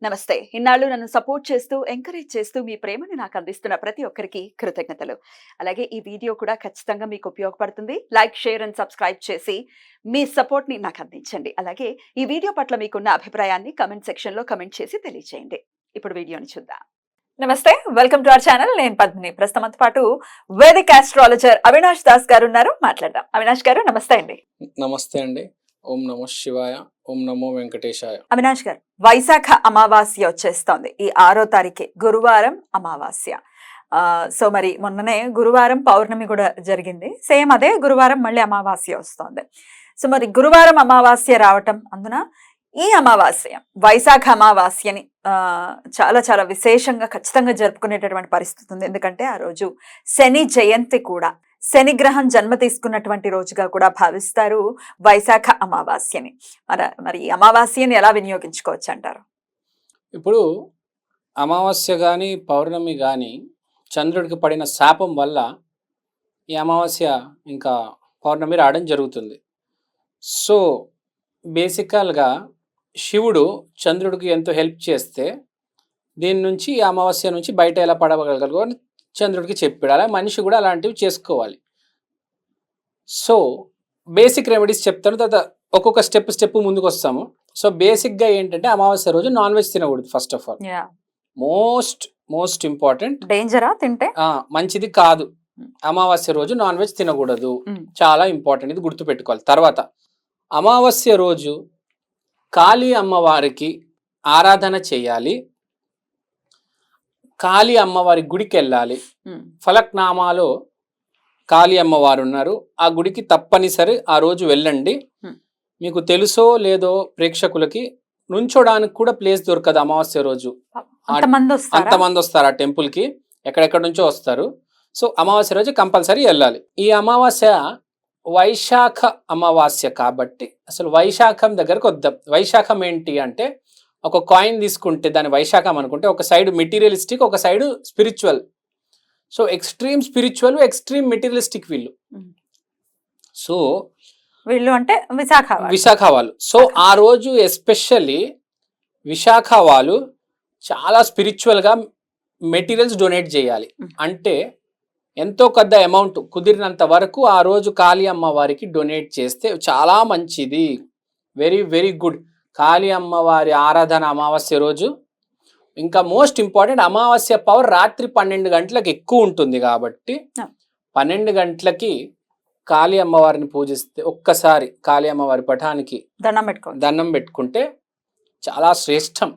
నమస్తే. ఇన్నాళ్ళు నన్ను సపోర్ట్ చేస్తూ, ఎంకరేజ్ చేస్తూ మీ ప్రేమని నాకు అందిస్తున్న ప్రతి ఒక్కరికి కృతజ్ఞతలు. అలాగే ఈ వీడియో కూడా ఖచ్చితంగా మీకు ఉపయోగపడుతుంది. లైక్, షేర్ అండ్ సబ్స్క్రైబ్ చేసి మీ సపోర్ట్‌ని నాకు అందించండి. అలాగే ఈ వీడియో పట్ల మీకున్న అభిప్రాయాన్ని కామెంట్ సెక్షన్‌లో కామెంట్ చేసి తెలియజేయండి. ఇప్పుడు వీడియోని చూద్దాం. నమస్తే, వెల్కమ్ టు అవర్ ఛానల్. నేను పద్మిని. ప్రస్తుతంతో పాటు వేదిక్ ఆస్ట్రాలజర్ అవినాష్ దాస్ గారు ఉన్నారు. మాట్లాడదాం. అవినాష్ గారు నమస్తే అండి. నమస్తే అండి. ఓం నమో శివాయ, ఓం నమో వెంకటేశాయ. అవినాష్ గారు, వైశాఖ అమావాస్య వచ్చేస్తోంది. ఈ 6వ తారీఖే గురువారం అమావాస్య. సో మరి మొన్ననే గురువారం పౌర్ణమి కూడా జరిగింది. సేమ్ అదే గురువారం మళ్ళీ అమావాస్య వస్తోంది. సో మరి గురువారం అమావాస్య రావటం అందున ఈ అమావాస్య వైశాఖ అమావాస్యని చాలా చాలా విశేషంగా ఖచ్చితంగా జరుపుకునేటటువంటి పరిస్థితి ఉంది. ఎందుకంటే ఆ రోజు శని జయంతి కూడా, శని గ్రహం జన్మ తీసుకున్నటువంటి రోజుగా కూడా భావిస్తారు వైశాఖ అమావాస్యని. మరి అమావాస్యని ఎలా వినియోగించుకోవచ్చు అంటారు? ఇప్పుడు అమావాస్య కానీ పౌర్ణమి కానీ చంద్రుడికి పడిన శాపం వల్ల ఈ అమావాస్య ఇంకా పౌర్ణమి రావడం జరుగుతుంది. సో బేసికల్గా శివుడు చంద్రుడికి ఎంతో హెల్ప్ చేస్తే దీని నుంచి ఈ అమావాస్య నుంచి బయట ఎలా పడగలగలగో అని చంద్రుడికి చెప్పాడు. అలా మనిషి కూడా అలాంటివి చేసుకోవాలి. సో బేసిక్ రెమెడీస్ చెప్తాను, తర్వాత ఒక్కొక్క స్టెప్ ముందుకు వస్తాము. సో బేసిక్గా ఏంటంటే అమావాస్య రోజు నాన్ వెజ్ తినకూడదు. First of all most important. డేంజరా తింటే? మంచిది కాదు. అమావాస్య రోజు నాన్ వెజ్ తినకూడదు. చాలా ఇంపార్టెంట్, ఇది గుర్తుపెట్టుకోవాలి. తర్వాత అమావాస్య రోజు కాళీ అమ్మవారికి ఆరాధన చేయాలి. కాళీ అమ్మవారి గుడికి వెళ్ళాలి. ఫలక్నామాలో కాళీ అమ్మవారు ఉన్నారు. ఆ గుడికి తప్పనిసరి ఆ రోజు వెళ్ళండి. మీకు తెలుసో లేదో ప్రేక్షకులకి నుంచోడానికి కూడా ప్లేస్ దొరకదు అమావాస్య రోజు. అంతమంది వస్తారు ఆ టెంపుల్ కి, ఎక్కడెక్కడ నుంచో వస్తారు. సో అమావాస్య రోజు కంపల్సరీ వెళ్ళాలి. ఈ అమావాస్య వైశాఖ అమావాస్య కాబట్టి అసలు వైశాఖం దగ్గరకు వద్దాం. వైశాఖం ఏంటి అంటే, ఒక కాయిన్ తీసుకుంటే దాని వైశాఖం అనుకుంటే ఒక సైడ్ మెటీరియలిస్టిక్, ఒక side spiritual. So extreme spiritual, extreme materialistic వీళ్ళు. సో వీళ్ళు అంటే విశాఖ వాళ్ళు. సో ఆ రోజు ఎస్పెషల్లీ విశాఖ వాళ్ళు చాలా స్పిరిచువల్గా మెటీరియల్స్ డొనేట్ చేయాలి. అంటే ఎంతో పెద్ద అమౌంట్ కుదిరినంత వరకు ఆ రోజు కాళీ అమ్మవారికి డొనేట్ చేస్తే చాలా మంచిది. Very very good. కాళీ అమ్మవారి ఆరాధన అమావాస్య రోజు. ఇంకా మోస్ట్ ఇంపార్టెంట్, అమావాస్య పవర్ రాత్రి 12 గంటలకు ఎక్కువ ఉంటుంది కాబట్టి 12 గంటలకి కాళీ అమ్మవారిని పూజిస్తే, ఒక్కసారి కాళీ అమ్మవారి పటానికి దండం పెట్టుకుంటే చాలా శ్రేష్టం,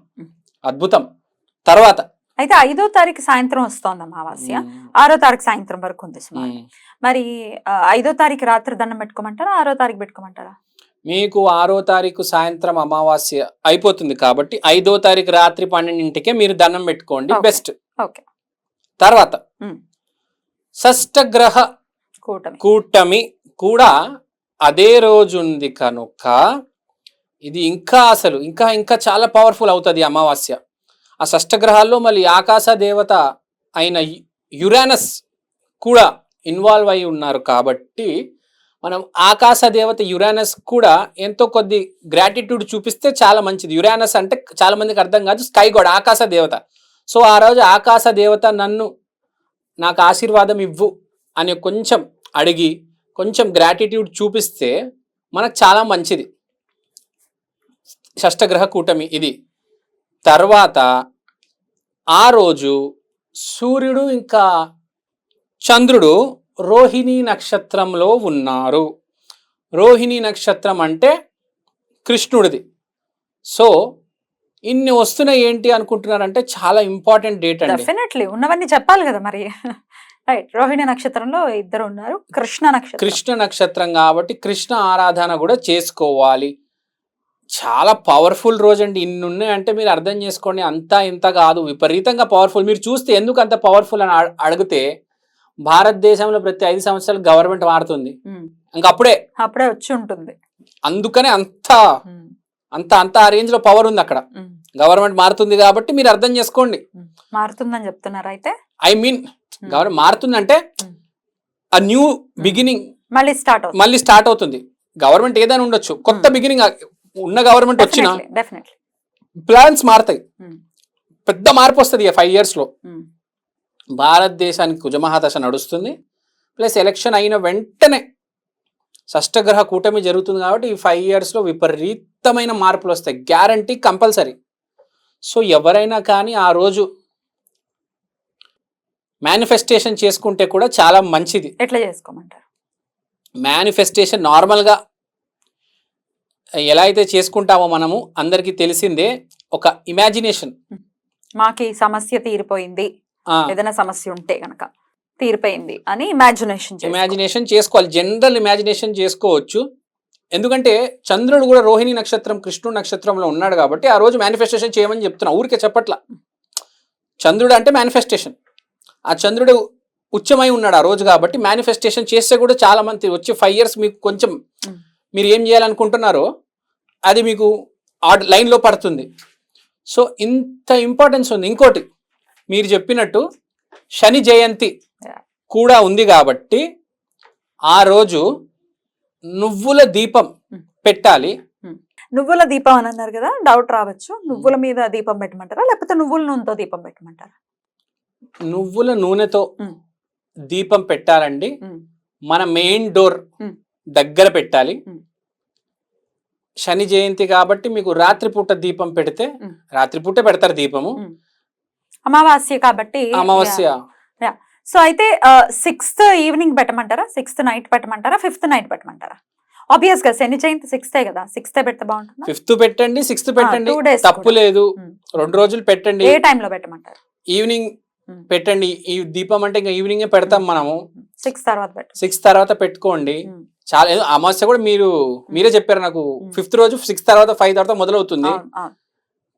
అద్భుతం. తర్వాత అయితే 5వ తారీఖు సాయంత్రం వస్తోంది అమావాస్య, 6వ తారీఖు సాయంత్రం వరకు ఉంది. మరి 5వ తారీఖు రాత్రి దండం పెట్టుకోమంటారా, 6వ తారీఖు పెట్టుకోమంటారా? మీకు 6వ తారీఖు సాయంత్రం అమావాస్య అయిపోతుంది కాబట్టి 5వ తారీఖు రాత్రి 12ంటికే మీరు దండం పెట్టుకోండి, బెస్ట్. తర్వాత షష్టగ్రహ కూటమి కూడా అదే రోజు ఉంది కనుక ఇది ఇంకా అసలు ఇంకా చాలా పవర్ఫుల్ అవుతుంది అమావాస్య. ఆ షష్టగ్రహాల్లో మళ్ళీ ఆకాశ దేవత అయిన యురానస్ కూడా ఇన్వాల్వ్ అయి ఉన్నారు కాబట్టి మనం ఆకాశ దేవత యురానస్ కూడా ఎంతో కొద్ది గ్రాటిట్యూడ్ చూపిస్తే చాలా మంచిది. యురానస్ అంటే చాలా మందికి అర్థం కాదు, స్కై గాడ్, ఆకాశ దేవత. సో ఆ రోజు ఆకాశ దేవత నాకు ఆశీర్వాదం ఇవ్వు అని కొంచెం అడిగి కొంచెం గ్రాటిట్యూడ్ చూపిస్తే మనకు చాలా మంచిది. షష్టగ్రహ కూటమి ఇది. తర్వాత ఆ రోజు సూర్యుడు ఇంకా చంద్రుడు రోహిణీ నక్షత్రంలో ఉన్నారు. రోహిణీ నక్షత్రం అంటే కృష్ణుడిది. సో ఇన్ని వస్తున్నాయి ఏంటి అనుకుంటున్నారంటే చాలా ఇంపార్టెంట్ డేట్ అండి. డెఫినెట్లీ ఉన్నవన్నీ చెప్పాలి కదా మరి. రైట్. రోహిణి నక్షత్రంలో ఇద్దరు ఉన్నారు. కృష్ణ నక్షత్రం కాబట్టి కృష్ణ ఆరాధన కూడా చేసుకోవాలి. చాలా పవర్ఫుల్ రోజు అండి. ఇన్ని ఉన్నాయంటే మీరు అర్థం చేసుకోండి, అంతా ఇంత కాదు, విపరీతంగా పవర్ఫుల్. మీరు చూస్తే ఎందుకు అంత పవర్ఫుల్ అని అడిగితే, భారతదేశంలో ప్రతి 5 సంవత్సరాలు గవర్నమెంట్ మారుతుంది. ఇంకా అప్పుడే వచ్చి ఉంటుంది. అందుకనే అంత ఆ రేంజ్ లో పవర్ ఉంది అక్కడ. గవర్నమెంట్ మారుతుంది కాబట్టి మీరు అర్థం చేసుకోండి. మారుతుందని చెప్తున్నారు. అయితే గవర్నమెంట్ మారుతుందంటే ఆ న్యూ బిగినింగ్ మళ్ళీ స్టార్ట్ అవుతుంది. గవర్నమెంట్ ఏదైనా ఉండొచ్చు, కొత్త బిగినింగ్ ఉన్న గవర్నమెంట్ వచ్చినా ప్లాన్స్ మారుతాయి, ఉమ్, పెద్ద మార్పు వస్తుంది 5 years లో. ఉమ్, భారతదేశానికి కుజమహాదశ నడుస్తుంది, ప్లస్ ఎలక్షన్ అయిన వెంటనే షష్టగ్రహ కూటమి జరుగుతుంది కాబట్టి ఈ 5 years లో విపరీతమైన మార్పులు వస్తాయి, గ్యారంటీ, కంపల్సరీ. సో ఎవరైనా కానీ ఆ రోజు మేనిఫెస్టేషన్ చేసుకుంటే కూడా చాలా మంచిది. ఎట్లా చేసుకోమంటారు? మేనిఫెస్టేషన్ నార్మల్గా ఎలా అయితే చేసుకుంటామో మనము అందరికీ తెలిసిందే, ఒక ఇమాజినేషన్. మాకు ఈ సమస్య తీరిపోయింది, ఏదైనా సమస్య ఉంటే గనక తీరిపోయింది అని ఇమాజినేషన్ చేసుకోవాలి, జనరల్ ఇమాజినేషన్ చేసుకోవచ్చు. ఎందుకంటే చంద్రుడు కూడా రోహిణి నక్షత్రం కృష్ణుడు నక్షత్రంలో ఉన్నాడు కాబట్టి ఆ రోజు మేనిఫెస్టేషన్ చేయమని చెప్తున్నా, ఊరికే చెప్పట్ల. చంద్రుడు అంటే మేనిఫెస్టేషన్, ఆ చంద్రుడు ఉచ్చమై ఉన్నాడు ఆ రోజు కాబట్టి మేనిఫెస్టేషన్ చేస్తే కూడా చాలా మంది వచ్చి 5 years మీకు కొంచెం మీరు ఏం చేయాలనుకుంటున్నారో అది మీకు లైన్లో పడుతుంది. సో ఇంత ఇంపార్టెన్స్ ఉంది. ఇంకోటి మీరు చెప్పినట్టు శని జయంతి కూడా ఉంది కాబట్టి ఆ రోజు నువ్వుల దీపం పెట్టాలి. నువ్వుల దీపం అని అన్నారు కదా, డౌట్ రావచ్చు, నువ్వుల మీద దీపం పెట్టమంటారా లేకపోతే నువ్వుల నూనెతో దీపం పెట్టమంటారా? నువ్వుల నూనెతో దీపం పెట్టాలండి. మన మెయిన్ డోర్ దగ్గర పెట్టాలి. శని జయంతి కాబట్టి మీకు రాత్రిపూట దీపం పెడితే, రాత్రిపూట పెడతారు దీపము, అమావాస్య కాబట్టి. అమావాస్య. సో అయితే 6th ఈవినింగ్ పెట్టమంటారా, 6th నైట్ పెట్టమంటారా, 5th నైట్ పెట్టమంటారా? ఆబ్వియస్ గా శని జయంతి 6th కదా, 6th పెడితే బాగుంటుంది. 5th పెట్టండి, 6th పెట్టండి, తప్పు లేదు. 2 రోజులు పెట్టండి. ఏ టైంలో పెట్టమంటారు? ఈవినింగ్ పెట్టండి. ఈ దీపం అంటే ఇంకా ఈవినింగ్ పెడతాం మనము. 6 తర్వాత పెట్టుకోండి. చాలా అమావాస్య కూడా మీరే చెప్పారు నాకు, 5th రోజు 6 తర్వాత 5 తర్వాత మొదలవుతుంది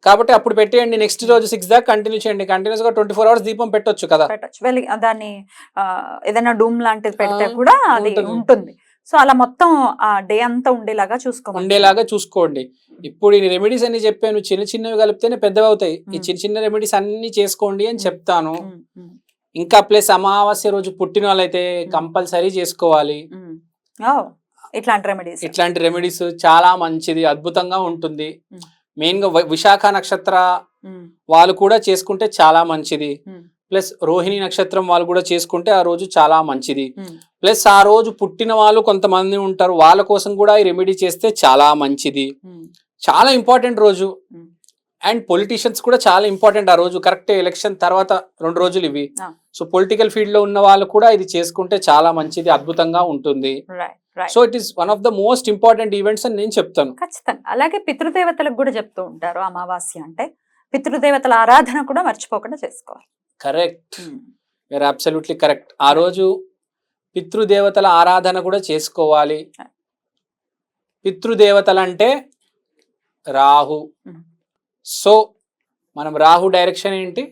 కాబట్టి అప్పుడు పెట్టేయండి. నెక్స్ట్ రోజు 6 దాకా కంటిన్యూ చేయండి. కంటిన్యూస్ గా 24 hours దీపం పెట్టొచ్చు కదా. దాన్ని ఏదైనా డూమ్ లాంటిది పెడితే కూడా అది ఉంటుంది. సో అలా మొత్తం ఆ డే అంతా ఉండేలాగా చూసుకోండి. ఇప్పుడు ఈ రెమెడీస్ అన్ని చెప్పాను, చిన్న చిన్నవి కలిపితేనే పెద్దవి అవుతాయి. ఈ చిన్న చిన్న రెమెడీస్ అన్ని చేసుకోండి అని చెప్తాను. ఇంకా ప్లస్ అమావాస్య రోజు పుట్టిన వాళ్ళైతే కంపల్సరీ చేసుకోవాలి. ఇట్లాంటి రెమెడీస్ చాలా మంచిది, అద్భుతంగా ఉంటుంది. మెయిన్ గా విశాఖ నక్షత్ర వాళ్ళు కూడా చేసుకుంటే చాలా మంచిది. ప్లస్ రోహిణి నక్షత్రం వాళ్ళు కూడా చేసుకుంటే ఆ రోజు చాలా మంచిది. ప్లస్ ఆ రోజు పుట్టిన వాళ్ళు కొంతమంది ఉంటారు, వాళ్ళ కోసం కూడా ఈ రెమెడీ చేస్తే చాలా మంచిది. చాలా ఇంపార్టెంట్ రోజు. అండ్ పొలిటీషియన్స్ కూడా చాలా ఇంపార్టెంట్ ఆ రోజు. కరెక్ట్ ఎలక్షన్ తర్వాత 2 రోజులు ఇవి. సో పొలిటికల్ ఫీల్డ్ లో ఉన్న వాళ్ళు కూడా ఇది చేసుకుంటే చాలా మంచిది, అద్భుతంగా ఉంటుంది. So it is one of the most important events అని నేను చెప్తాను. ఖచ్చితంగా. అలాగే పితృదేవతలకు కూడా చెప్తూ ఉంటారు, అమావాస్య అంటే పితృదేవతల ఆరాధన కూడా మర్చిపోకుండా చేసుకోవాలి. Correct, you're absolutely correct. ఆ రోజు పితృదేవతల ఆరాధన కూడా చేసుకోవాలి. పితృదేవతలు అంటే రాహు. సో మనం రాహు డైరెక్షన్ ఏంటి?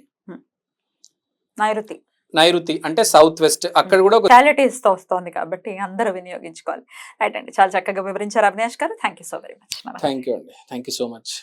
నైరుతి అంటే సౌత్ వెస్ట్. అక్కడ కూడా తో వస్తుంది కాబట్టి అందరూ వినియోగించుకోవాలి. రైట్ అండి, చాలా చక్కగా వివరించారు అవినాష్ గారు. Thank you so very much. Thank you అండి, థ్యాంక్ యూ సో మచ్.